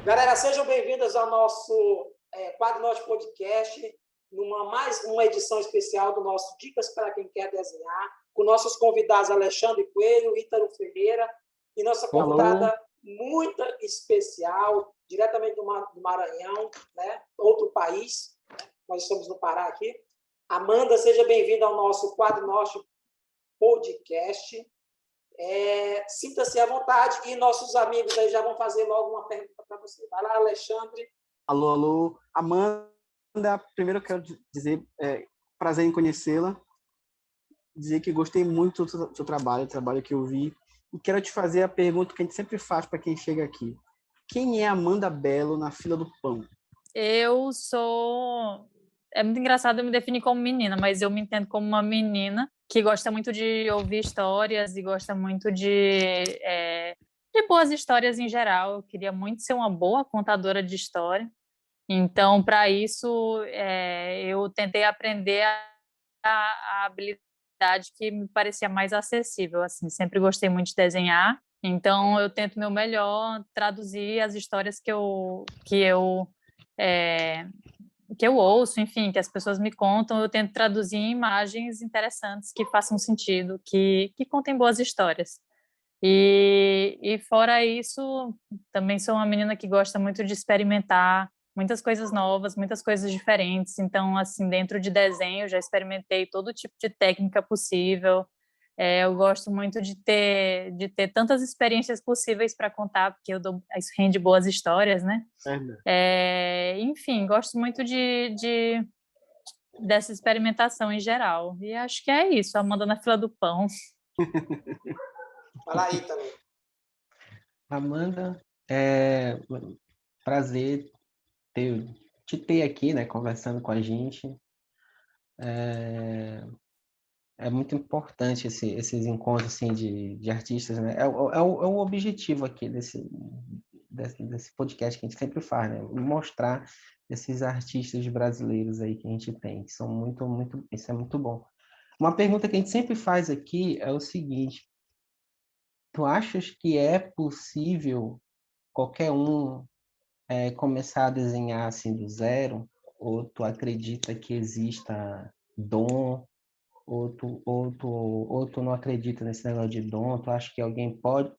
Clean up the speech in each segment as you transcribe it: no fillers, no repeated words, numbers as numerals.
Galera, sejam bem-vindos ao nosso Quadro Norte Podcast, mais uma edição especial do nosso Dicas para quem quer desenhar, com nossos convidados Alexandre Coelho, Ítalo Ferreira e nossa convidada muito especial, diretamente do Maranhão, né? Outro país, nós estamos no Pará aqui. Amanda, seja bem-vinda ao nosso Quadro Norte Podcast. Sinta-se à vontade e nossos amigos aí já vão fazer logo uma pergunta para você. Vai lá, Alexandre. Alô. Amanda, primeiro eu quero dizer prazer em conhecê-la, dizer que gostei muito do seu trabalho, o trabalho que eu vi, e quero te fazer a pergunta que a gente sempre faz para quem chega aqui. Quem é Amanda Bello na fila do pão? Eu sou... É muito engraçado eu me definir como menina, mas eu me entendo como uma menina que gosta muito de ouvir histórias e gosta muito de boas histórias em geral. Eu queria muito ser uma boa contadora de história. Então, para isso, eu tentei aprender a habilidade que me parecia mais acessível. Assim, sempre gostei muito de desenhar. Então, eu tento meu melhor traduzir as histórias que eu ouço, enfim, que as pessoas me contam, eu tento traduzir em imagens interessantes que façam sentido, que contem boas histórias. E fora isso, também sou uma menina que gosta muito de experimentar muitas coisas novas, muitas coisas diferentes. Então, assim, dentro de desenho, já experimentei todo tipo de técnica possível. Eu gosto muito de ter tantas experiências possíveis para contar, porque isso rende boas histórias, né? Enfim, gosto muito dessa experimentação em geral. E acho que é isso, Amanda na fila do pão. Fala aí também. Amanda, prazer te ter aqui, né, conversando com a gente. É muito importante esses encontros assim, de artistas, né? É o objetivo aqui desse podcast que a gente sempre faz, né? Mostrar esses artistas brasileiros aí que a gente tem, que são muito, isso é muito bom. Uma pergunta que a gente sempre faz aqui é o seguinte: tu achas que é possível qualquer um começar a desenhar assim do zero? Ou tu acredita que exista dom? Ou tu não acredita nesse negócio de dom? Tu acha que alguém pode,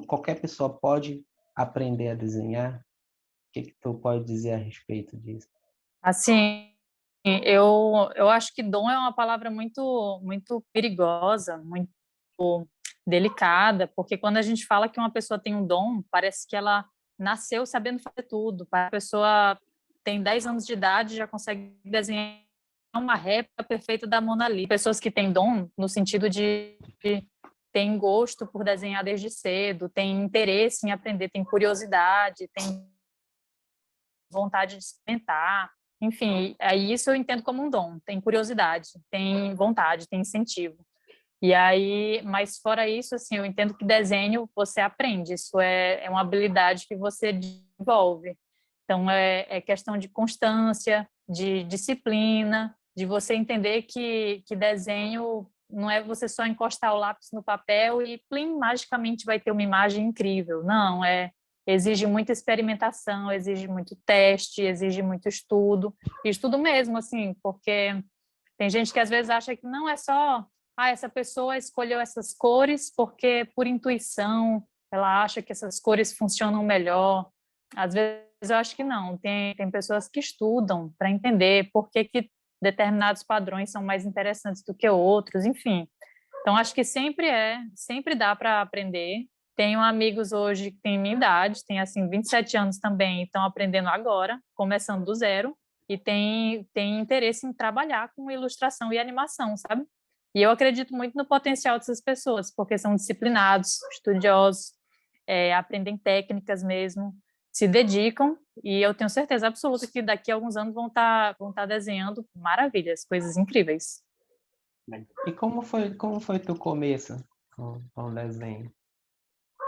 qualquer pessoa pode aprender a desenhar? O que tu pode dizer a respeito disso? Assim, eu acho que dom é uma palavra muito perigosa, muito delicada, porque quando a gente fala que uma pessoa tem um dom, parece que ela nasceu sabendo fazer tudo. A pessoa tem 10 anos de idade e já consegue desenhar uma réplica perfeita da Mona Lisa. Pessoas que têm dom no sentido de têm gosto por desenhar desde cedo, têm interesse em aprender, têm curiosidade, têm vontade de experimentar. Enfim, aí isso eu entendo como um dom. Tem curiosidade, tem vontade, tem incentivo. E aí, mas fora isso, assim, eu entendo que desenho você aprende. Isso é uma habilidade que você desenvolve. Então, é questão de constância, de disciplina, de você entender que desenho não é você só encostar o lápis no papel e, plim, magicamente vai ter uma imagem incrível. Não, exige muita experimentação, exige muito teste, exige muito estudo. Estudo mesmo, assim, porque tem gente que às vezes acha que não é só essa pessoa escolheu essas cores porque por intuição ela acha que essas cores funcionam melhor. Às vezes eu acho que não. Tem pessoas que estudam para entender por que determinados padrões são mais interessantes do que outros, enfim. Então acho que sempre dá para aprender. Tenho amigos hoje que têm minha idade, têm assim 27 anos também, e estão aprendendo agora, começando do zero, e tem interesse em trabalhar com ilustração e animação, sabe? E eu acredito muito no potencial dessas pessoas, porque são disciplinados, estudiosos, aprendem técnicas mesmo, se dedicam, e eu tenho certeza absoluta que daqui a alguns anos vão tá desenhando maravilhas, coisas incríveis. E como foi teu começo com o desenho?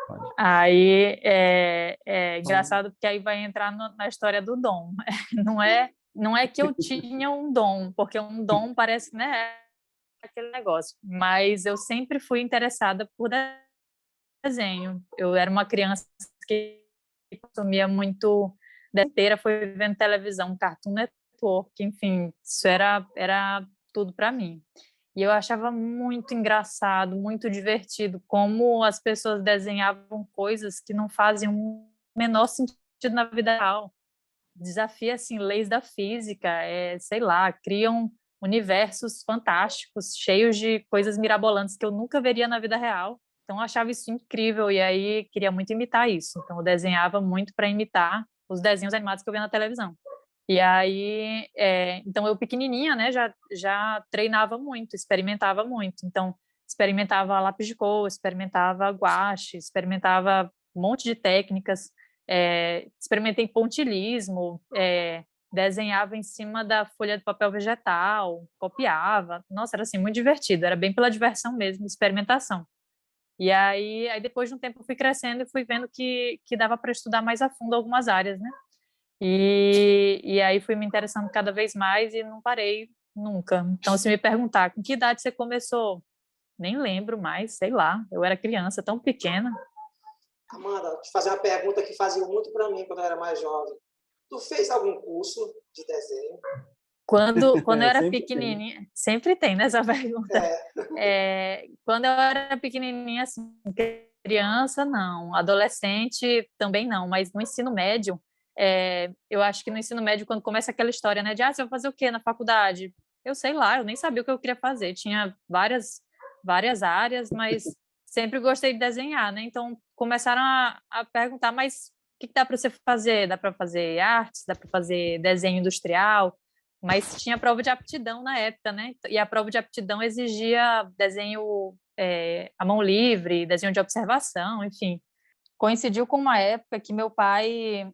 Pode. Aí é engraçado porque aí vai entrar na história do dom. Não é que eu tinha um dom, porque um dom parece, né, aquele negócio. Mas eu sempre fui interessada por desenho. Eu era uma criança que consumia muito inteira foi vendo televisão, Cartoon Network, enfim, isso era tudo para mim. E eu achava muito engraçado, muito divertido como as pessoas desenhavam coisas que não faziam o menor sentido na vida real. Desafia assim leis da física, sei lá, criam universos fantásticos, cheios de coisas mirabolantes que eu nunca veria na vida real. Então eu achava isso incrível e aí queria muito imitar isso. Então eu desenhava muito para imitar os desenhos animados que eu via na televisão. E aí, então eu pequenininha, né, já treinava muito, experimentava muito. Então experimentava lápis de cor, experimentava guache, experimentava um monte de técnicas. Experimentei pontilhismo, desenhava em cima da folha de papel vegetal, copiava. Nossa, era assim muito divertido, era bem pela diversão mesmo, experimentação. E aí depois de um tempo eu fui crescendo e fui vendo que dava para estudar mais a fundo algumas áreas, né? E aí fui me interessando cada vez mais e não parei nunca. Então, se me perguntar com que idade você começou, nem lembro mais, sei lá, eu era criança, tão pequena. Amanda, te fazer uma pergunta que fazia muito para mim quando eu era mais jovem. Tu fez algum curso de desenho? Quando eu era Sempre pequenininha, sempre tem nessa pergunta. Quando eu era pequenininha, assim, criança, não. Adolescente, também não. Mas no ensino médio, eu acho que no ensino médio, quando começa aquela história, né, de você vai fazer o quê na faculdade? Eu sei lá, eu nem sabia o que eu queria fazer. Tinha várias áreas, mas sempre gostei de desenhar, né? Então, começaram a perguntar, mas o que dá para você fazer? Dá para fazer artes? Dá para fazer desenho industrial? Mas tinha prova de aptidão na época, né? E a prova de aptidão exigia desenho à mão livre, desenho de observação, enfim. Coincidiu com uma época que meu pai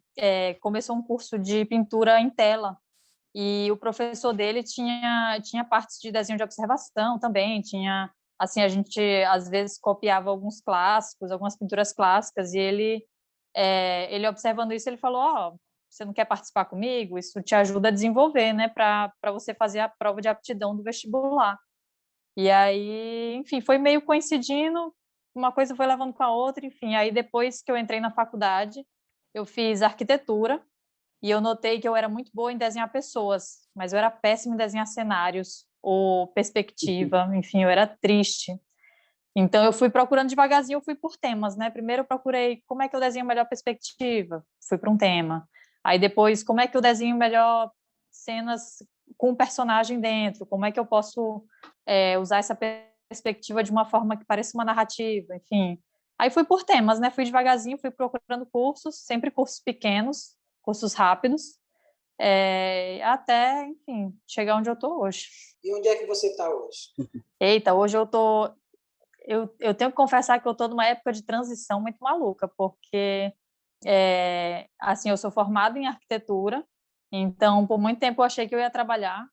começou um curso de pintura em tela e o professor dele tinha partes de desenho de observação também, tinha assim a gente às vezes copiava alguns clássicos, algumas pinturas clássicas e ele observando isso ele falou, você não quer participar comigo? Isso te ajuda a desenvolver, né, para você fazer a prova de aptidão do vestibular. E aí, enfim, foi meio coincidindo, uma coisa foi levando com a outra, enfim. Aí depois que eu entrei na faculdade, eu fiz arquitetura e eu notei que eu era muito boa em desenhar pessoas, mas eu era péssima em desenhar cenários ou perspectiva, enfim, eu era triste. Então eu fui procurando devagarzinho, eu fui por temas, né? Primeiro eu procurei como é que eu desenho melhor perspectiva, fui para um tema. Aí depois, como é que eu desenho melhor cenas com um personagem dentro? Como é que eu posso usar essa perspectiva de uma forma que pareça uma narrativa? Enfim, aí fui por temas, né? Fui devagarzinho, fui procurando cursos, sempre cursos pequenos, cursos rápidos, até, enfim, chegar onde eu estou hoje. E onde é que você está hoje? Eita, hoje eu estou... Eu tenho que confessar que eu estou numa época de transição muito maluca, porque assim, eu sou formada em arquitetura, então por muito tempo eu achei que eu ia trabalhar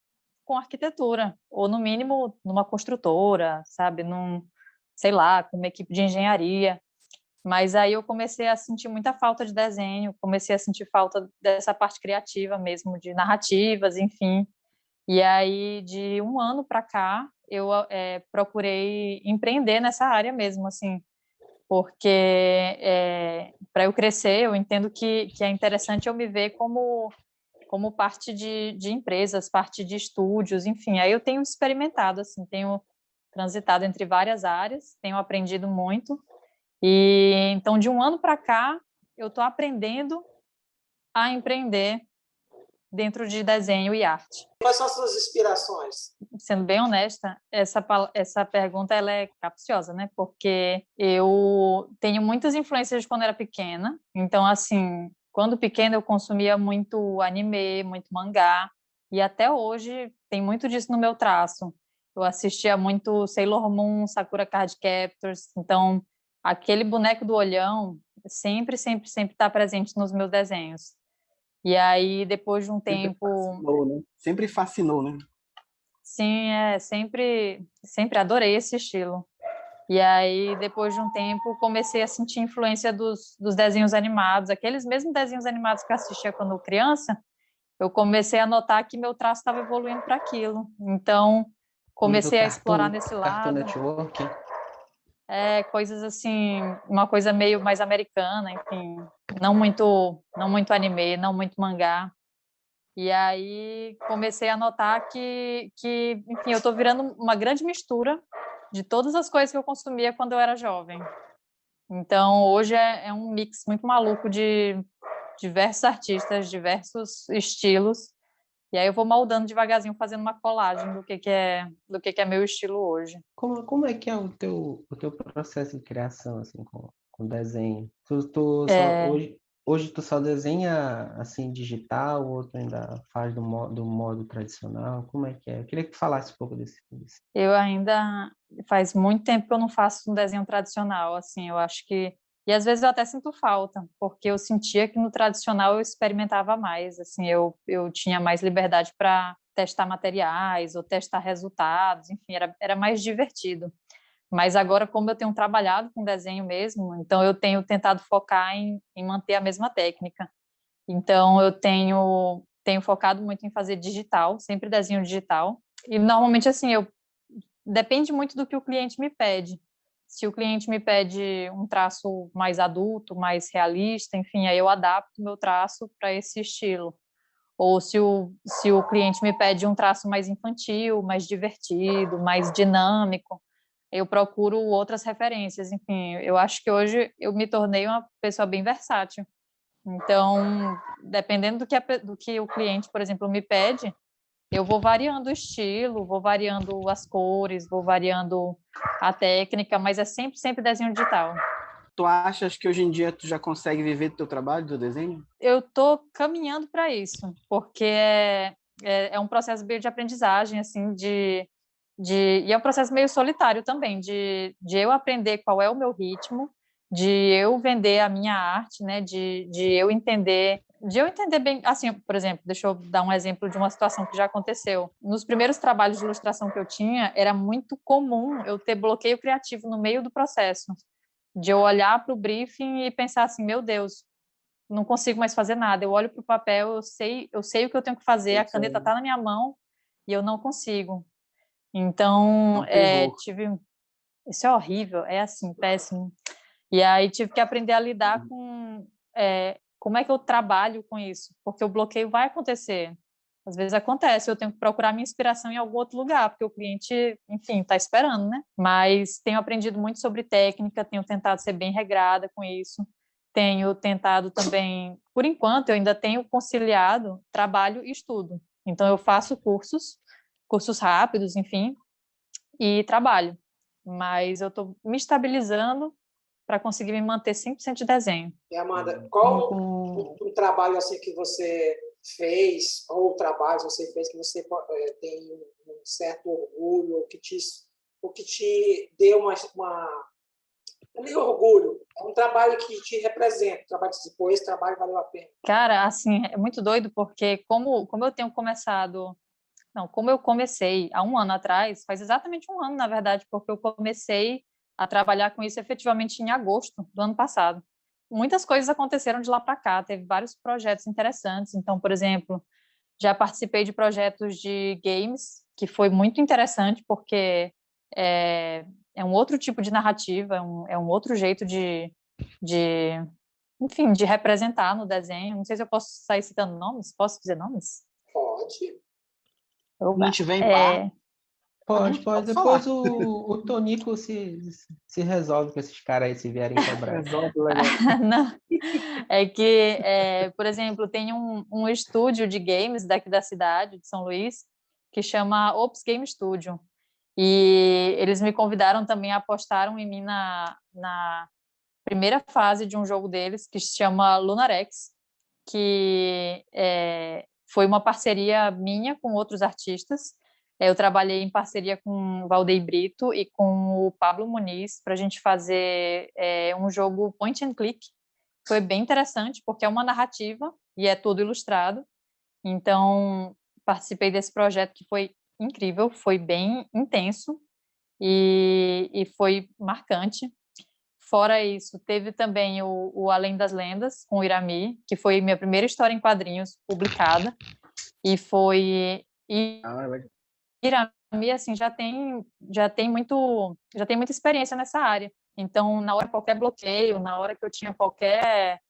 com arquitetura, ou no mínimo numa construtora, sabe, sei lá, com uma equipe de engenharia. Mas aí eu comecei a sentir muita falta de desenho, comecei a sentir falta dessa parte criativa mesmo, de narrativas, enfim. E aí, de um ano para cá, eu procurei empreender nessa área mesmo, assim, porque para eu crescer, eu entendo que é interessante eu me ver como parte de empresas, parte de estúdios, enfim. Aí eu tenho experimentado, assim, tenho transitado entre várias áreas, tenho aprendido muito. E então, de um ano para cá, eu estou aprendendo a empreender dentro de desenho e arte. Quais são as suas inspirações? Sendo bem honesta, essa pergunta ela é capciosa, né? Porque eu tenho muitas influências de quando era pequena. Então, assim, quando pequena eu consumia muito anime, muito mangá. E até hoje tem muito disso no meu traço. Eu assistia muito Sailor Moon, Sakura Card Captors. Então, aquele boneco do olhão sempre está presente nos meus desenhos. E aí, depois de um tempo... Fascinou, né? Sempre fascinou, né? Sim, sempre adorei esse estilo. E aí, depois de um tempo, comecei a sentir influência dos desenhos animados, aqueles mesmos desenhos animados que eu assistia quando criança, eu comecei a notar que meu traço estava evoluindo para aquilo. Então, comecei a explorar nesse Cartoon lado. Network. coisas assim, uma coisa meio mais americana, enfim, não muito anime, não muito mangá. E aí comecei a notar que enfim, eu estou virando uma grande mistura de todas as coisas que eu consumia quando eu era jovem. Então, hoje é um mix muito maluco de diversos artistas, diversos estilos. E aí eu vou moldando devagarzinho, fazendo uma colagem do que é meu estilo hoje. Como é que é o teu processo de criação, assim, com desenho? Hoje tu só desenha, assim, digital, ou tu ainda faz do modo tradicional? Como é que é? Eu queria que tu falasse um pouco disso. Eu ainda faz muito tempo que eu não faço um desenho tradicional, assim, eu acho que e às vezes eu até sinto falta, porque eu sentia que no tradicional eu experimentava mais, assim, eu tinha mais liberdade para testar materiais ou testar resultados, enfim, era mais divertido. Mas agora, como eu tenho trabalhado com desenho mesmo, então eu tenho tentado focar em manter a mesma técnica. Então, eu tenho focado muito em fazer digital, sempre desenho digital. E normalmente, assim, depende muito do que o cliente me pede. Se o cliente me pede um traço mais adulto, mais realista, enfim, aí eu adapto o meu traço para esse estilo. Ou se o cliente me pede um traço mais infantil, mais divertido, mais dinâmico, eu procuro outras referências. Enfim, eu acho que hoje eu me tornei uma pessoa bem versátil. Então, dependendo do que o cliente, por exemplo, me pede, eu vou variando o estilo, vou variando as cores, vou variando a técnica, mas é sempre, sempre desenho digital. Tu achas que hoje em dia tu já consegue viver do teu trabalho, do desenho? Eu estou caminhando para isso, porque é um processo meio de aprendizagem, assim, e é um processo meio solitário também, de eu aprender qual é o meu ritmo, de eu vender a minha arte, né, de eu entender bem, assim, por exemplo, deixa eu dar um exemplo de uma situação que já aconteceu. Nos primeiros trabalhos de ilustração que eu tinha, era muito comum eu ter bloqueio criativo no meio do processo, de eu olhar para o briefing e pensar assim, meu Deus, não consigo mais fazer nada. Eu olho para o papel, eu sei o que eu tenho que fazer, a caneta está na minha mão e eu não consigo. Então, Não, terror. isso é horrível, é assim, péssimo. E aí tive que aprender a lidar com como é que eu trabalho com isso, porque o bloqueio vai acontecer. Às vezes acontece, eu tenho que procurar minha inspiração em algum outro lugar, porque o cliente, enfim, está esperando, né? Mas tenho aprendido muito sobre técnica, tenho tentado ser bem regrada com isso. Tenho tentado também, por enquanto, eu ainda tenho conciliado trabalho e estudo. Então, eu faço cursos rápidos, enfim, e trabalho. Mas eu estou me estabilizando para conseguir me manter 100% de desenho. E, Amanda, qual um trabalho assim que você fez, ou trabalhos você fez que você tem um certo orgulho, o que te deu não é orgulho, é um trabalho que te representa, um trabalho que depois esse trabalho valeu a pena. Cara, assim, é muito doido porque como eu tenho começado, não, como eu comecei há um ano atrás, faz exatamente um ano, na verdade, porque eu comecei a trabalhar com isso efetivamente em agosto do ano passado. Muitas coisas aconteceram de lá para cá, teve vários projetos interessantes. Então, por exemplo, já participei de projetos de games, que foi muito interessante, porque é um outro tipo de narrativa, é um outro jeito de, enfim, de representar no desenho. Não sei se eu posso sair citando nomes, posso dizer nomes? Pode. Se não tiver em bar, Pode. pode Depois falar. o Tonico se resolve com esses caras aí, se vierem cobrar. Resolve o negócio. Não, é que, por exemplo, tem um estúdio de games daqui da cidade, de São Luís, que chama Ops Game Studio. E eles me convidaram também, apostaram em mim na primeira fase de um jogo deles, que se chama Lunarex, que foi uma parceria minha com outros artistas. Eu trabalhei em parceria com o Valdeir Brito e com o Pablo Muniz para a gente fazer um jogo point and click. Foi bem interessante, porque é uma narrativa e é todo ilustrado. Então, participei desse projeto que foi incrível, foi bem intenso e foi marcante. Fora isso, teve também o Além das Lendas, com o Irami, que foi minha primeira história em quadrinhos publicada, e foi Ah, Irami mim, assim, já tem muita experiência nessa área. Então, na hora de qualquer bloqueio, na hora que eu tinha qualquer,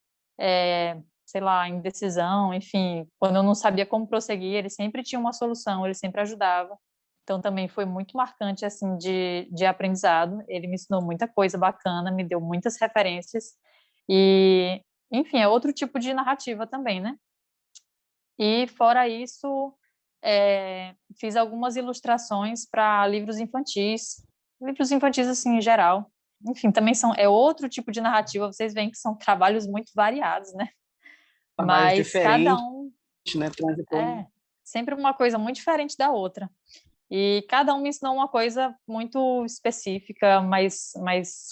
sei lá, indecisão, enfim, quando eu não sabia como prosseguir, ele sempre tinha uma solução, ele sempre ajudava. Então, também foi muito marcante, assim, de aprendizado. Ele me ensinou muita coisa bacana, me deu muitas referências. E, enfim, é outro tipo de narrativa também, né? E, fora isso, fiz algumas ilustrações para livros infantis, assim, em geral. Enfim, também é outro tipo de narrativa, vocês veem que são trabalhos muito variados, né? Trabalhos Mas cada diferentes, um né? é sempre uma coisa muito diferente da outra. E cada um me ensinou uma coisa muito específica, mas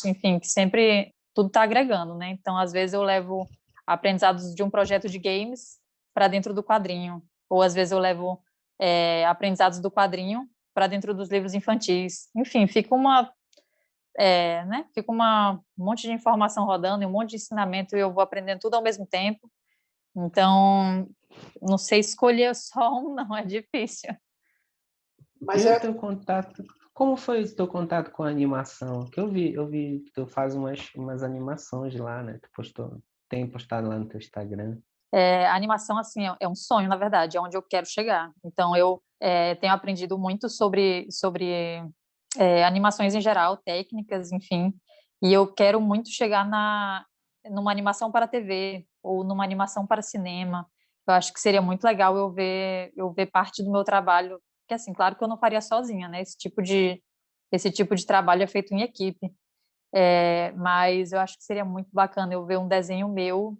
enfim, que sempre tudo está agregando, né? Então, às vezes eu levo aprendizados de um projeto de games para dentro do quadrinho, ou às vezes eu levo aprendizados do quadrinho para dentro dos livros infantis. Enfim, fica um monte de informação rodando e um monte de ensinamento e eu vou aprendendo tudo ao mesmo tempo. Então, não sei escolher só um, não, é difícil. Mas E o teu contato, como foi o teu contato com a animação? Que eu vi que tu faz umas animações lá, né? Tem postado lá no teu Instagram. A animação, assim, é um sonho, na verdade, é onde eu quero chegar. Então, eu tenho aprendido muito sobre animações em geral, técnicas, enfim, e eu quero muito chegar numa animação para TV ou numa animação para cinema. Eu acho que seria muito legal eu ver parte do meu trabalho, que assim, claro que eu não faria sozinha, né? Esse tipo de trabalho é feito em equipe. Mas eu acho que seria muito bacana eu ver um desenho meu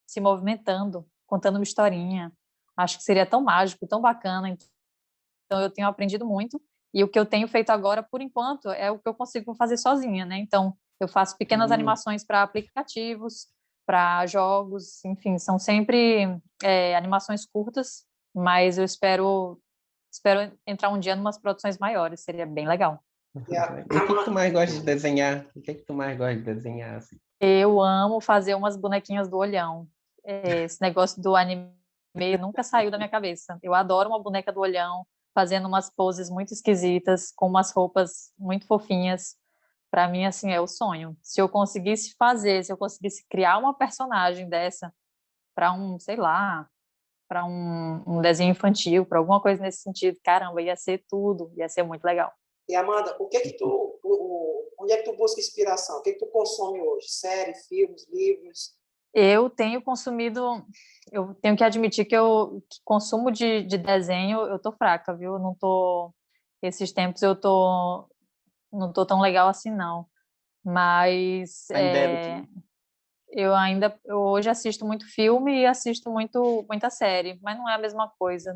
se movimentando, contando uma historinha. Acho que seria tão mágico, tão bacana. Então, eu tenho aprendido muito. E o que eu tenho feito agora, por enquanto, é o que eu consigo fazer sozinha, né? Então, eu faço pequenas animações para aplicativos, para jogos, enfim, são sempre animações curtas, mas eu espero entrar um dia em umas produções maiores, seria bem legal. E a, E o que tu mais gosta de desenhar? O que tu mais gosta de desenhar, assim? Eu amo fazer umas bonequinhas do olhão. Esse negócio do anime nunca saiu da minha cabeça. Eu adoro uma boneca do olhão, fazendo umas poses muito esquisitas, com umas roupas muito fofinhas. Para mim, assim, é o sonho. Se eu conseguisse criar uma personagem dessa para sei lá, para um desenho infantil, para alguma coisa nesse sentido, caramba, ia ser tudo, ia ser muito legal. e Amanda, onde é que tu busca inspiração? O que tu consome hoje? Série, filmes, livros? Eu tenho consumido, eu tenho que admitir que consumo de desenho, eu tô fraca, viu? Eu não tô, esses tempos não tô tão legal assim, não. Mas Tá em débito, né? eu hoje assisto muito filme e assisto muita série, mas não é a mesma coisa,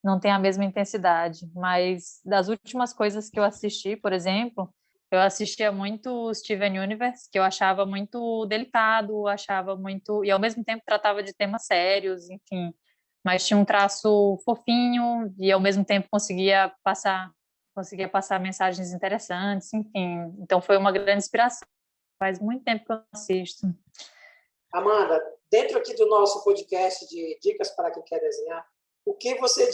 não tem a mesma intensidade. Mas das últimas coisas que eu assisti, por exemplo, eu assistia muito Steven Universe, que eu achava muito delicado, achava muito e ao mesmo tempo tratava de temas sérios, enfim, mas tinha um traço fofinho e ao mesmo tempo conseguia passar mensagens interessantes, enfim. Então foi uma grande inspiração. Faz muito tempo que eu assisto. Amanda, dentro aqui do nosso podcast de dicas para quem quer desenhar, o que você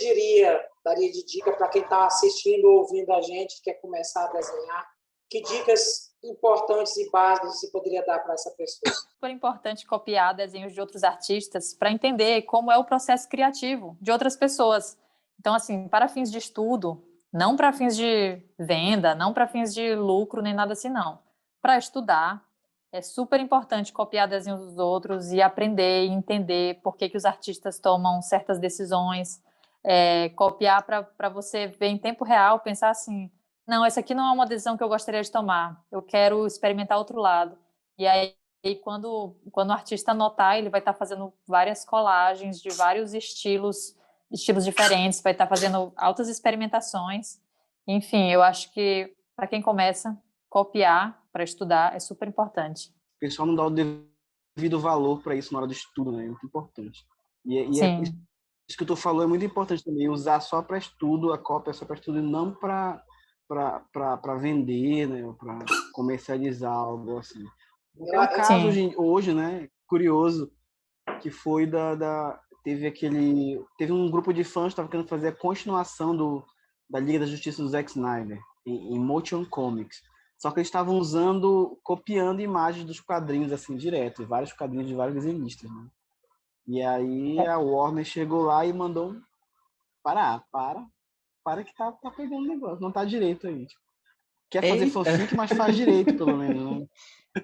daria de dica para quem está assistindo ou ouvindo a gente, quer começar a desenhar? Que dicas importantes e básicas você poderia dar para essa pessoa? Super importante copiar desenhos de outros artistas para entender como é o processo criativo de outras pessoas. Então, assim, para fins de estudo, não para fins de venda, não para fins de lucro, nem nada assim, não. Para estudar, é super importante copiar desenhos dos outros e aprender e entender por que os artistas tomam certas decisões. Copiar para você ver em tempo real, pensar assim, não, essa aqui não é uma decisão que eu gostaria de tomar, eu quero experimentar outro lado. E aí, quando o artista notar, ele vai estar fazendo várias colagens de vários estilos diferentes, vai estar fazendo altas experimentações. Enfim, eu acho que para quem começa, copiar para estudar é super importante. O pessoal não dá o devido valor para isso na hora do estudo, né? É muito importante. Sim. Isso que tu falou é muito importante também, usar só para estudo, a cópia só para estudo e não para vender, né? Para comercializar algo assim. É um caso hoje, né? Curioso, que foi teve um grupo de fãs que estava querendo fazer a continuação da Liga da Justiça do Zack Snyder, em Motion Comics. Só que eles estavam copiando imagens dos quadrinhos, assim, direto, vários quadrinhos de vários desenhistas, né? E aí a Warner chegou lá e mandou para que tá pegando negócio, não tá direito aí. Tipo, quer fazer fanfic, mas faz direito, pelo menos,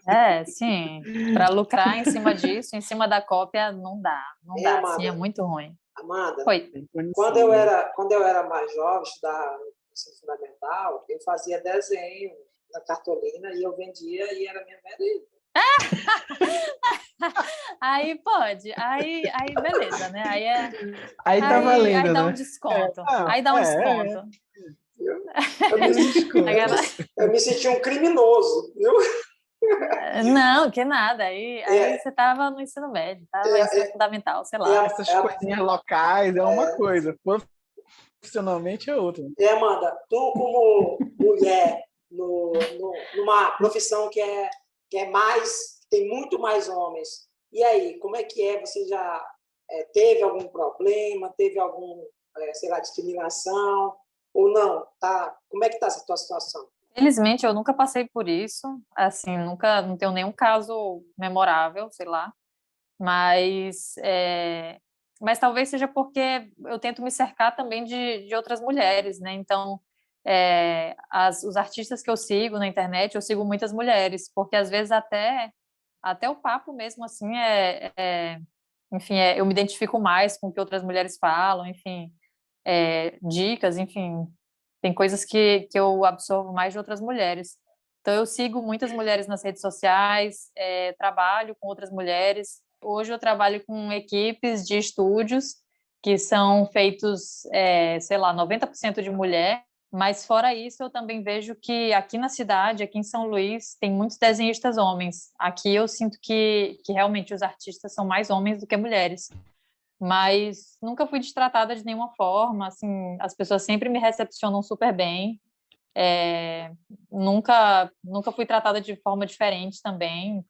né? Sim, para lucrar em cima disso, em cima da cópia, não dá, Amanda, sim, é muito ruim. Amanda, Foi. quando eu era mais jovem, estudava no ensino fundamental, eu fazia desenho na cartolina e eu vendia e era minha merenda. Aí pode, aí beleza, né? Aí tá valendo, aí dá né? um desconto. Aí dá um desconto. Eu me senti um criminoso, viu? Não, que nada. Aí você estava no ensino médio, estava no ensino fundamental, sei lá. Essas coisinhas locais é uma coisa, profissionalmente é outra. Amanda, tu como mulher numa profissão que tem muito mais homens, e aí, como é que é? Você já teve algum problema, teve algum, sei lá, discriminação, ou não? Tá? Como é que está essa tua situação? Felizmente, eu nunca passei por isso, assim, não tenho nenhum caso memorável, sei lá, mas talvez seja porque eu tento me cercar também de outras mulheres, né? Então, os artistas que eu sigo na internet, eu sigo muitas mulheres, porque às vezes até o papo mesmo, assim, enfim, eu me identifico mais com o que outras mulheres falam, enfim, dicas, enfim, tem coisas que eu absorvo mais de outras mulheres. Então, eu sigo muitas mulheres nas redes sociais, trabalho com outras mulheres. Hoje eu trabalho com equipes de estúdios que são feitos, sei lá, 90% de mulher, mas fora isso eu também vejo que aqui na cidade, aqui em São Luís, tem muitos desenhistas homens. Aqui eu sinto que realmente os artistas são mais homens do que mulheres. Mas nunca fui destratada de nenhuma forma, assim, as pessoas sempre me recepcionam super bem. Nunca fui tratada de forma diferente também,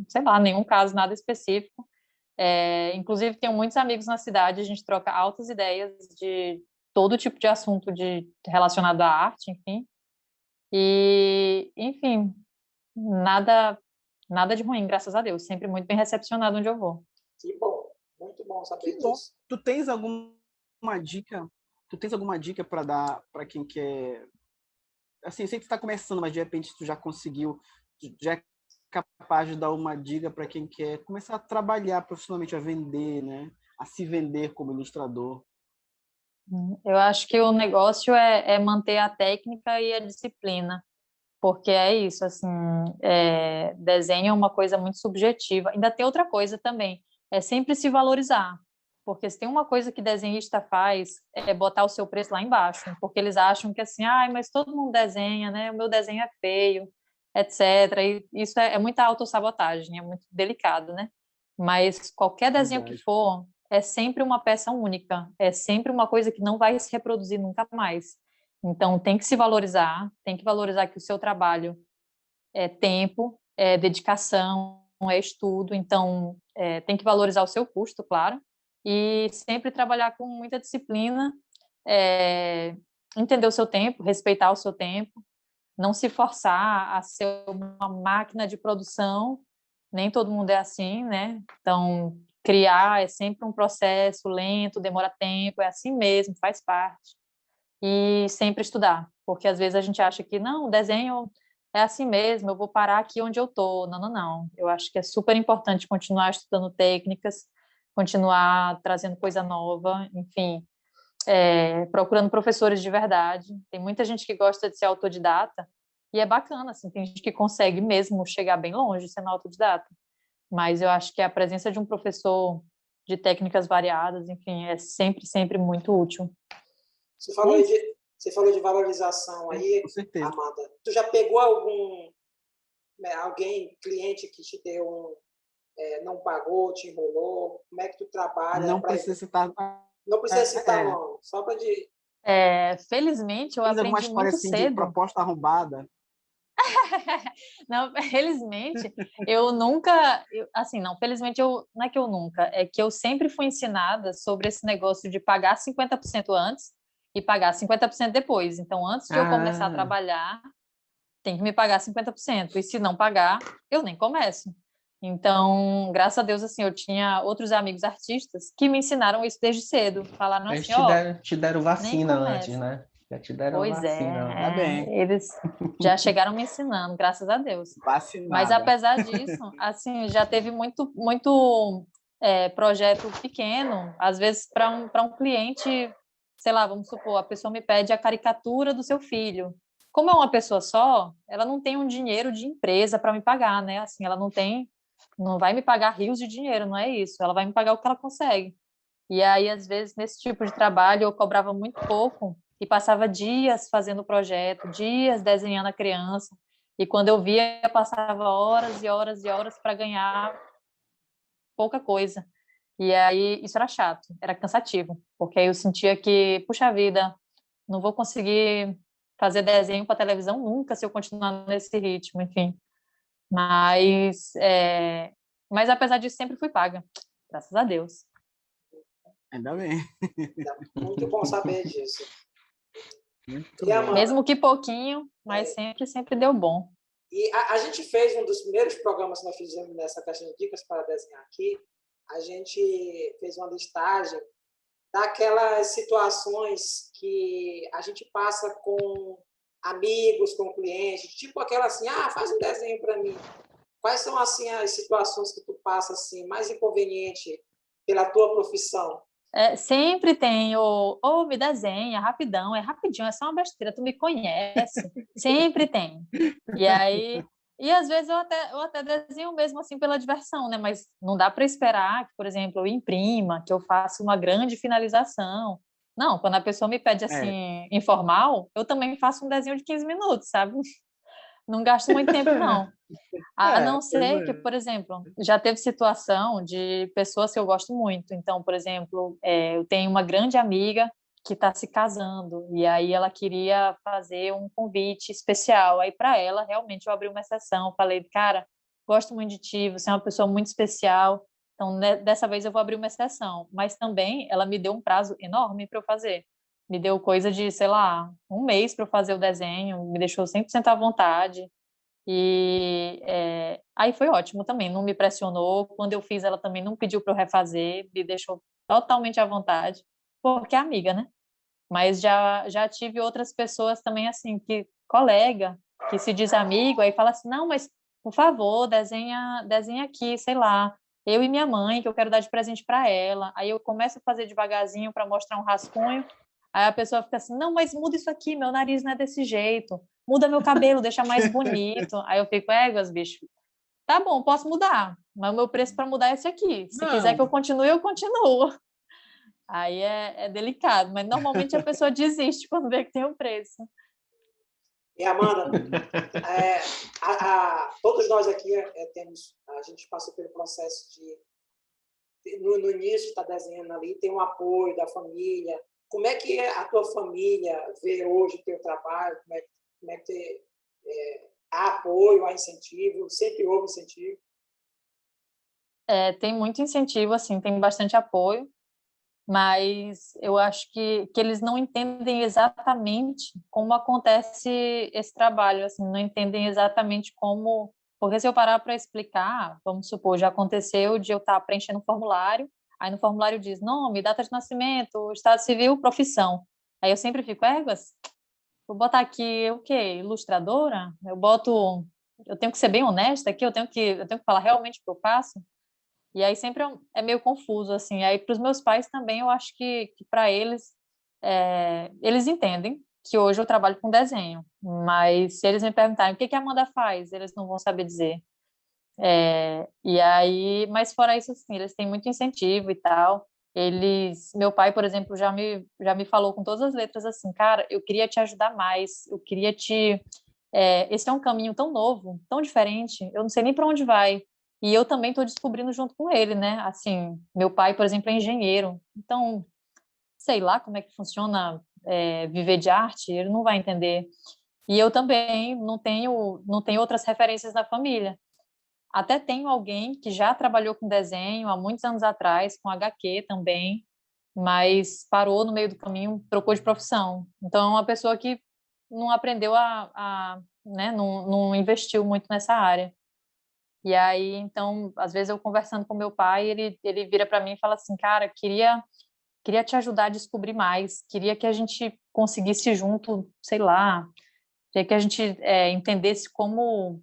sei lá, nenhum caso, nada específico. Inclusive, tenho muitos amigos na cidade, a gente troca altas ideias de todo tipo de assunto relacionado à arte, enfim. E, enfim, nada de ruim, graças a Deus. Sempre muito bem recepcionado onde eu vou. Que bom, muito bom saber disso. Tu tens alguma dica? Tu tens alguma dica para dar para quem quer? Assim, eu sei que tu está começando, mas de repente tu já conseguiu, já é capaz de dar uma dica para quem quer começar a trabalhar profissionalmente, a vender, né? A se vender como ilustrador. Eu acho que o negócio é manter a técnica e a disciplina, porque é isso, assim, desenho é uma coisa muito subjetiva. Ainda tem outra coisa também, é sempre se valorizar, porque se tem uma coisa que desenhista faz, é botar o seu preço lá embaixo, porque eles acham que assim, mas todo mundo desenha, né? O meu desenho é feio, etc. E isso é muita autossabotagem, é muito delicado, né? Mas qualquer desenho que for, é sempre uma peça única, é sempre uma coisa que não vai se reproduzir nunca mais. Então, tem que se valorizar, tem que valorizar que o seu trabalho é tempo, é dedicação, é estudo, então tem que valorizar o seu custo, claro, e sempre trabalhar com muita disciplina, entender o seu tempo, respeitar o seu tempo, não se forçar a ser uma máquina de produção, nem todo mundo é assim, né? Então, criar é sempre um processo lento, demora tempo, é assim mesmo, faz parte. E sempre estudar, porque às vezes a gente acha que, não, o desenho é assim mesmo, eu vou parar aqui onde eu estou. Não, não, não. Eu acho que é super importante continuar estudando técnicas, continuar trazendo coisa nova, enfim, procurando professores de verdade. Tem muita gente que gosta de ser autodidata, e é bacana, assim, tem gente que consegue mesmo chegar bem longe sendo autodidata. Mas eu acho que a presença de um professor de técnicas variadas, enfim, é sempre, sempre muito útil. Você falou de valorização aí, com certeza. Amanda. Tu já pegou alguém, cliente que te deu não pagou, te enrolou? Como é que tu trabalha? Não precisa citar. Não precisa citar, não. Só para de... Felizmente, eu Tens alguma aprendi história muito assim cedo. de proposta arrombada? Não, felizmente, eu nunca, assim, não, felizmente não é que eu nunca, é que eu sempre fui ensinada sobre esse negócio de pagar 50% antes e pagar 50% depois. Então, antes de eu começar a trabalhar, tem que me pagar 50%. E se não pagar, eu nem começo. Então, graças a Deus, assim, eu tinha outros amigos artistas que me ensinaram isso desde cedo. Falaram Eles assim, ó, te deram nem vacina antes, começa. né? Já te deram a Pois vacina Ainda antes. bem. eles já chegaram me ensinando, graças a Deus. Mas Vacinada. apesar disso, assim, já teve muito projeto pequeno, às vezes para um cliente, sei lá, vamos supor, a pessoa me pede a caricatura do seu filho. Como é uma pessoa só, ela não tem um dinheiro de empresa para me pagar, né? Assim, ela não vai me pagar rios de dinheiro, não é isso. Ela vai me pagar o que ela consegue. E aí, às vezes, nesse tipo de trabalho, eu cobrava muito pouco e passava dias fazendo o projeto, dias desenhando a criança. E quando eu via, eu passava horas e horas e horas para ganhar pouca coisa. E aí, isso era chato, era cansativo, porque aí eu sentia que, puxa vida, não vou conseguir fazer desenho para televisão nunca se eu continuar nesse ritmo, enfim. Mas, mas apesar disso, sempre fui paga, graças a Deus. Ainda bem. Muito bom saber disso. Muito E, bom. Amanda, Mesmo que pouquinho, mas sempre deu bom. e a gente fez um dos primeiros programas que nós fizemos nessa questão de dicas para desenhar aqui. A gente fez uma listagem daquelas situações que a gente passa com amigos, com clientes, tipo aquela assim, faz um desenho para mim. Quais são assim as situações que tu passa assim mais inconveniente pela tua profissão? Sempre tem me desenha, rapidão, é rapidinho, é só uma besteira, tu me conhece. Sempre tem. E aí, e às vezes eu até desenho mesmo assim pela diversão, né? Mas não dá para esperar que, por exemplo, eu imprima, que eu faça uma grande finalização. Não, quando a pessoa me pede assim, informal, eu também faço um desenho de 15 minutos, sabe? Não gasto muito tempo, não. A não Pois ser que, é. por exemplo, já teve situação de pessoas que eu gosto muito. Então, por exemplo, eu tenho uma grande amiga que está se casando e aí ela queria fazer um convite especial. Aí, para ela, realmente, eu abri uma exceção. Falei, cara, gosto muito de ti, você é uma pessoa muito especial. Então, dessa vez eu vou abrir uma exceção. Mas também ela me deu um prazo enorme para eu fazer. Me deu coisa de, sei lá, um mês para eu fazer o desenho, me deixou 100% à vontade. E aí foi ótimo também, não me pressionou. Quando eu fiz, ela também não pediu para eu refazer, me deixou totalmente à vontade, porque é amiga, né? Mas já tive outras pessoas também, assim, colega, que se diz amigo, aí fala assim: não, mas por favor, desenha aqui, sei lá, eu e minha mãe, que eu quero dar de presente para ela. Aí eu começo a fazer devagarzinho para mostrar um rascunho. Aí a pessoa fica assim: não, mas muda isso aqui, meu nariz não é desse jeito. Muda meu cabelo, deixa mais bonito. Aí eu fico, éguas, bicho. Tá bom, posso mudar, mas o meu preço para mudar é esse aqui. Se quiser Não, que eu continue, eu continuo. Aí é delicado, mas normalmente a pessoa desiste quando vê que tem um preço. E Amanda, todos nós aqui a gente passou pelo processo no início está desenhando ali, tem um apoio da família. Como é que a tua família vê hoje o teu trabalho? Como é que há apoio, há incentivo? Sempre houve incentivo? Tem muito incentivo, assim, tem bastante apoio, mas eu acho que eles não entendem exatamente como acontece esse trabalho, assim, não entendem exatamente como... Porque se eu parar para explicar, vamos supor, já aconteceu de eu estar preenchendo um formulário, aí no formulário diz nome, data de nascimento, estado civil, profissão. Aí eu sempre fico, éguas, vou botar aqui o quê? Ilustradora? Eu tenho que ser bem honesta aqui, eu tenho que falar realmente o que eu faço. E aí sempre é meio confuso, assim. Aí para os meus pais também, eu acho que para eles, eles entendem que hoje eu trabalho com desenho, mas se eles me perguntarem o que a Amanda faz, eles não vão saber dizer. E aí, mas fora isso, assim, eles têm muito incentivo e tal. Meu pai, por exemplo, já me falou com todas as letras assim, cara, eu queria te ajudar mais, eu queria esse é um caminho tão novo, tão diferente, eu não sei nem para onde vai. E eu também estou descobrindo junto com ele, né? Assim, meu pai, por exemplo, é engenheiro, então sei lá como é que funciona viver de arte, ele não vai entender. E eu também não tenho outras referências na família. Até tenho alguém que já trabalhou com desenho há muitos anos atrás, com HQ também, mas parou no meio do caminho, trocou de profissão. Então, é uma pessoa que não aprendeu né, não investiu muito nessa área. E aí, então, às vezes eu conversando com meu pai, ele vira para mim e fala assim, cara, queria te ajudar a descobrir mais, queria que a gente conseguisse junto, sei lá, queria que a gente entendesse como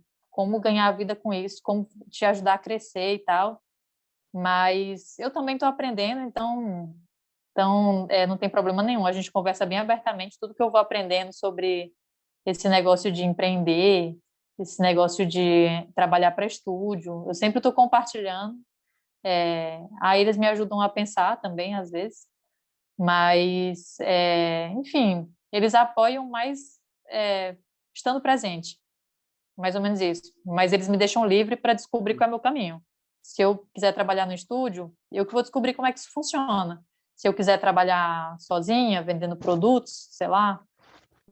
ganhar a vida com isso, como te ajudar a crescer e tal. Mas eu também estou aprendendo, então não tem problema nenhum. A gente conversa bem abertamente tudo que eu vou aprendendo sobre esse negócio de empreender, esse negócio de trabalhar para estúdio. Eu sempre estou compartilhando. Aí eles me ajudam a pensar também, às vezes. Mas, enfim, eles apoiam mais estando presente. Mais ou menos isso. Mas eles me deixam livre para descobrir qual é o meu caminho. Se eu quiser trabalhar no estúdio, eu que vou descobrir como é que isso funciona. Se eu quiser trabalhar sozinha, vendendo produtos, sei lá,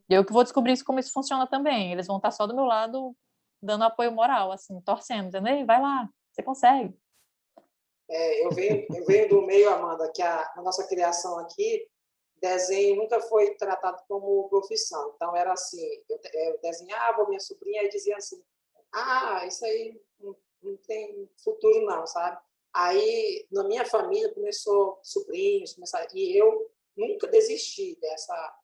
eu que vou descobrir como isso funciona também. Eles vão estar só do meu lado, dando apoio moral, assim, torcendo, dizendo, ei, vai lá, você consegue. Eu venho do meio, Amanda, que a nossa criação aqui, desenho nunca foi tratado como profissão. Então, era assim, eu desenhava, minha sobrinha, e dizia assim, isso aí não tem futuro não, sabe? Aí, na minha família, começou sobrinhos, e eu nunca desisti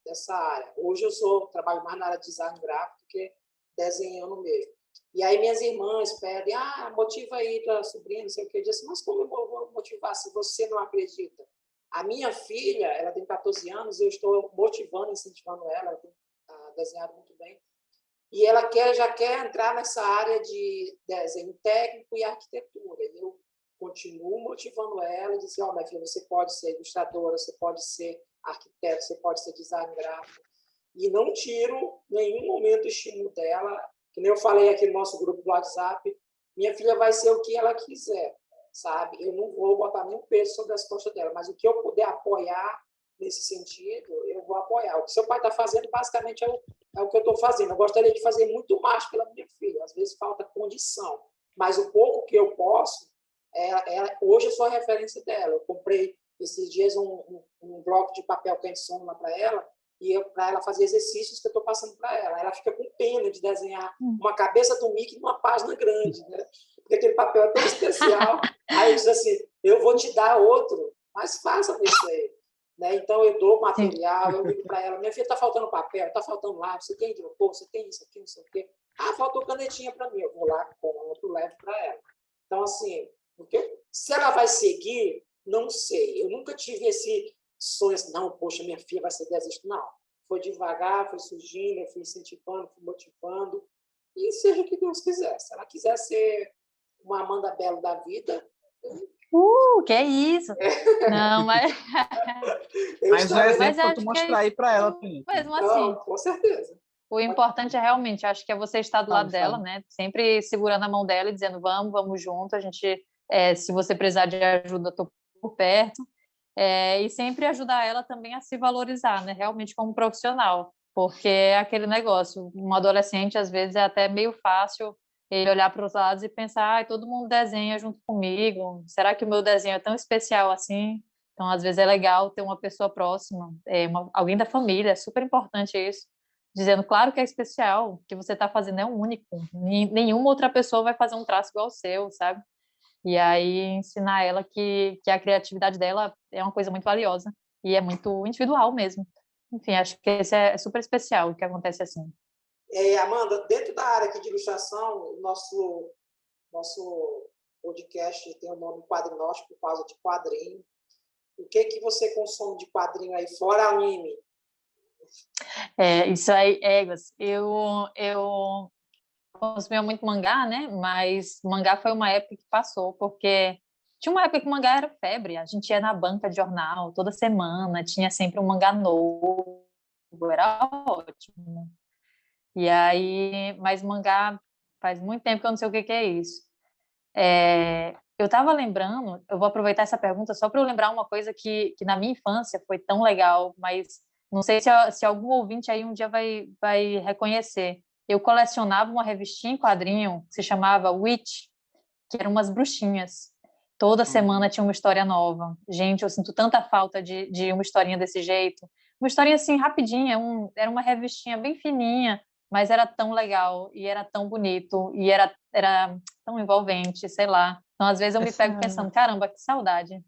dessa área. Hoje eu trabalho mais na área de design gráfico do que desenhando mesmo. E aí minhas irmãs pedem, motiva aí tua sobrinha, não sei o que. Eu disse, mas como eu vou motivar se você não acredita? A minha filha, ela tem 14 anos, eu estou motivando, incentivando ela tem desenhado muito bem. E ela já quer entrar nessa área de desenho técnico e arquitetura. E eu continuo motivando ela e dizer, minha filha, você pode ser ilustradora, você pode ser arquiteto, você pode ser design gráfico. E não tiro nenhum momento o estímulo dela. Que nem eu falei aqui no nosso grupo do WhatsApp, minha filha vai ser o que ela quiser, sabe? Eu não vou botar nenhum peso sobre as costas dela, mas o que eu puder apoiar nesse sentido, eu vou apoiar. O que seu pai está fazendo, basicamente, é o que eu estou fazendo. Eu gostaria de fazer muito mais pela minha filha. Às vezes falta condição, mas o pouco que eu posso, hoje eu sou a referência dela. Eu comprei esses dias um bloco de papel canson lá para ela, e para ela fazer exercícios que eu estou passando para ela. Ela fica com pena de desenhar uma cabeça do Mickey numa página grande, né? Porque aquele papel é tão especial. Aí eu disse assim, eu vou te dar outro, mas faça isso aí. Né? Então, eu dou material, eu digo para ela, minha filha, está faltando papel, está faltando lápis, você tem isopor, você tem isso aqui, não sei o quê. Faltou canetinha para mim, eu vou lá, compro, levo para ela. Então, assim, se ela vai seguir, não sei. Eu nunca tive esse sonho assim, não, poxa, minha filha vai ser desista. Não. Foi devagar, foi surgindo, eu fui incentivando, fui motivando, e seja o que Deus quiser. Se ela quiser ser uma Amanda Bello da vida... Que é isso? Não, mas... Mas o exemplo para tu mostrar aí para ela. Mesmo assim. Com certeza. O importante é realmente, acho que é você estar do lado dela, né? Sempre segurando a mão dela e dizendo, vamos junto, a gente, se você precisar de ajuda, eu estou por perto. E sempre ajudar ela também a se valorizar, né? Realmente como profissional. Porque é aquele negócio, um adolescente, às vezes, é até meio fácil ele olhar para os lados e pensar, todo mundo desenha junto comigo, será que o meu desenho é tão especial assim? Então, às vezes, é legal ter uma pessoa próxima, alguém da família, é super importante isso, dizendo, claro que é especial, o que você está fazendo é único, nenhuma outra pessoa vai fazer um traço igual ao seu, sabe? E aí ensinar ela que a criatividade dela é uma coisa muito valiosa e é muito individual mesmo. Enfim, acho que esse é super especial, o que acontece assim. Amanda, dentro da área aqui de ilustração, o nosso podcast tem o nome Quadrinóstico por causa de quadrinho. O que você consome de quadrinho aí, fora anime? Isso aí, eu consumia muito mangá, né? Mas mangá foi uma época que passou, porque tinha uma época que mangá era febre. A gente ia na banca de jornal toda semana, tinha sempre um mangá novo, era ótimo. E aí, mas mangá faz muito tempo que eu não sei o que é isso. Eu estava lembrando, eu vou aproveitar essa pergunta só para eu lembrar uma coisa que na minha infância foi tão legal, mas não sei se algum ouvinte aí um dia vai reconhecer. Eu colecionava uma revistinha em quadrinho que se chamava Witch, que eram umas bruxinhas. Toda semana tinha uma história nova. Gente, eu sinto tanta falta de uma historinha desse jeito. Uma historinha assim, rapidinha, era uma revistinha bem fininha, mas era tão legal, e era tão bonito, e era tão envolvente, sei lá. Então, às vezes, eu me pego pensando, caramba, que saudade.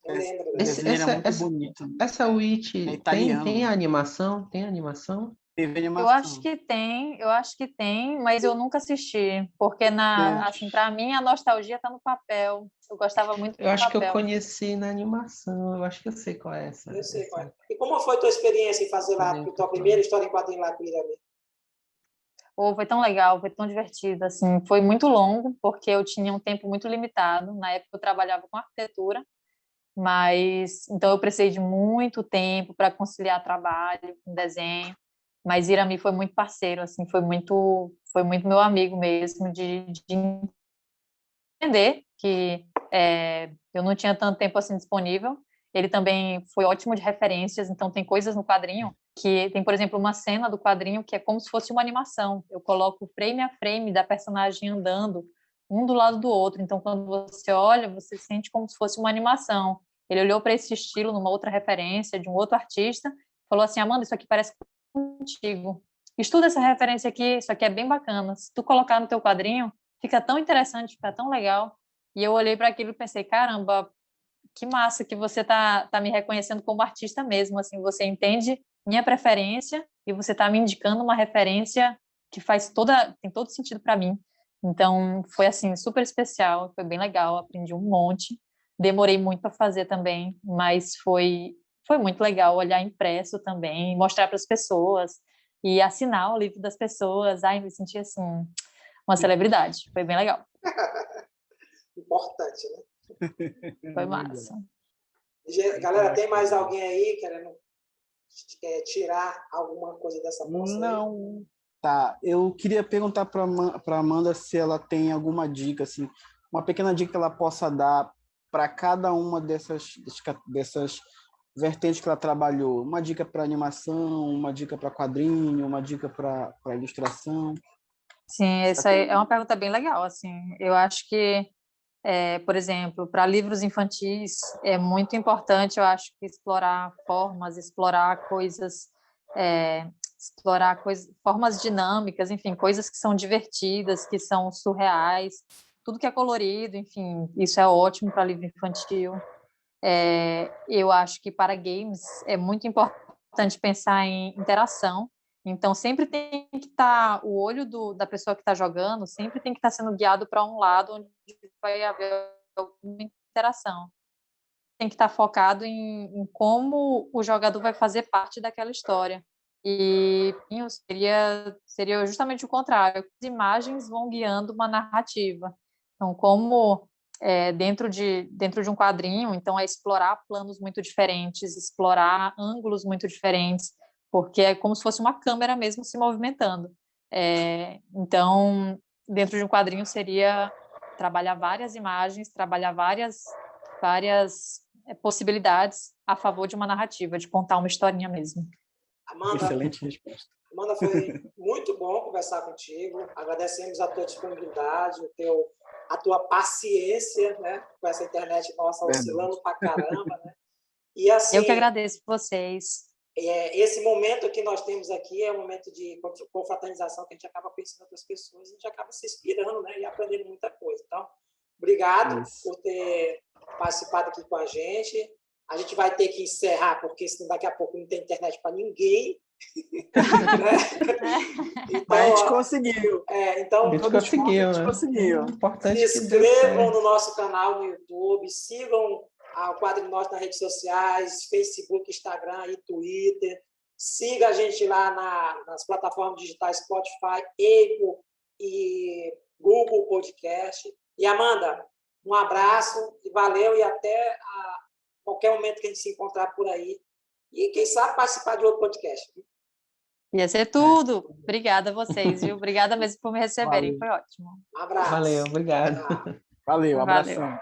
Eu lembro. O desenho era muito bonito. Essa Witch É italiano. tem animação? Tem animação? Teve Eu acho animação. que tem, mas eu nunca assisti, porque assim, para mim a nostalgia está no papel. Eu gostava muito Eu do acho que eu papel. conheci na animação. Eu acho que eu sei qual é essa. Eu sei qual é. E como foi a tua experiência em fazer lá a tua primeira história em quadrinho lá com o Irami? Foi tão legal, foi tão divertido, assim, foi muito longo, porque eu tinha um tempo muito limitado. Na época eu trabalhava com arquitetura, mas então eu precisei de muito tempo para conciliar trabalho com desenho. Mas Irami foi muito parceiro, assim, foi muito meu amigo mesmo, de entender que eu não tinha tanto tempo assim disponível. Ele também foi ótimo de referências, então tem coisas no quadrinho que tem, por exemplo, uma cena do quadrinho que é como se fosse uma animação. Eu coloco frame a frame da personagem andando um do lado do outro. Então, quando você olha, você sente como se fosse uma animação. Ele olhou para esse estilo numa outra referência de um outro artista, falou assim: Amanda, isso aqui parece contigo. Estuda essa referência aqui, isso aqui é bem bacana. Se tu colocar no teu quadrinho, fica tão interessante, fica tão legal. E eu olhei para aquilo e pensei, caramba, que massa que você tá me reconhecendo como artista mesmo, assim, você entende minha preferência e você tá me indicando uma referência que tem todo sentido para mim. Então, foi assim, super especial, foi bem legal, aprendi um monte. Demorei muito para fazer também, mas foi muito legal olhar impresso também, mostrar para as pessoas e assinar o livro das pessoas. Ai, me senti assim, uma celebridade. Foi bem legal. Importante, né? Foi massa. Galera, tem mais alguém aí querendo tirar alguma coisa dessa moça aí? Não. Tá, eu queria perguntar para Amanda se ela tem alguma dica, assim, uma pequena dica que ela possa dar para cada uma dessas vertentes que ela trabalhou. Uma dica para animação, uma dica para quadrinho, uma dica para ilustração. Sim, essa é uma pergunta bem legal, assim. Eu acho que, por exemplo, para livros infantis é muito importante, eu acho que explorar formas, formas dinâmicas, enfim, coisas que são divertidas, que são surreais, tudo que é colorido, enfim, isso é ótimo para livro infantil. Eu acho que para games é muito importante pensar em interação. Então, sempre tem que estar, o olho da pessoa que está jogando, sempre tem que estar sendo guiado para um lado onde vai haver alguma interação. Tem que estar focado em como o jogador vai fazer parte daquela história. E seria justamente o contrário. As imagens vão guiando uma narrativa. Então, como dentro de um quadrinho, então é explorar planos muito diferentes, explorar ângulos muito diferentes, porque é como se fosse uma câmera mesmo se movimentando. Então, dentro de um quadrinho seria trabalhar várias imagens, trabalhar várias possibilidades a favor de uma narrativa, de contar uma historinha mesmo. Amanda, excelente resposta. Amanda, foi muito bom conversar contigo. Agradecemos a tua disponibilidade, a tua paciência, né, com essa internet nossa oscilando pra caramba, né? E assim, eu que agradeço vocês. Esse momento que nós temos aqui é um momento de confraternização que a gente acaba pensando em outras pessoas, a gente acaba se inspirando, né, e aprendendo muita coisa. Então, obrigado por ter participado aqui com a gente. A gente vai ter que encerrar, porque senão daqui a pouco não tem internet para ninguém. Então, mas a gente conseguiu. Então, a gente conseguiu. Se inscrevam no nosso canal no YouTube, sigam o Quadrinho Norte nas redes sociais, Facebook, Instagram e Twitter. Siga a gente lá nas plataformas digitais Spotify, Apple e Google Podcast. E, Amanda, um abraço, e valeu, e até qualquer momento que a gente se encontrar por aí. E, quem sabe, participar de outro podcast. Ia ser tudo. Obrigada a vocês, viu? Obrigada mesmo por me receberem. Foi ótimo. Um abraço. Valeu, obrigado. Valeu, abração.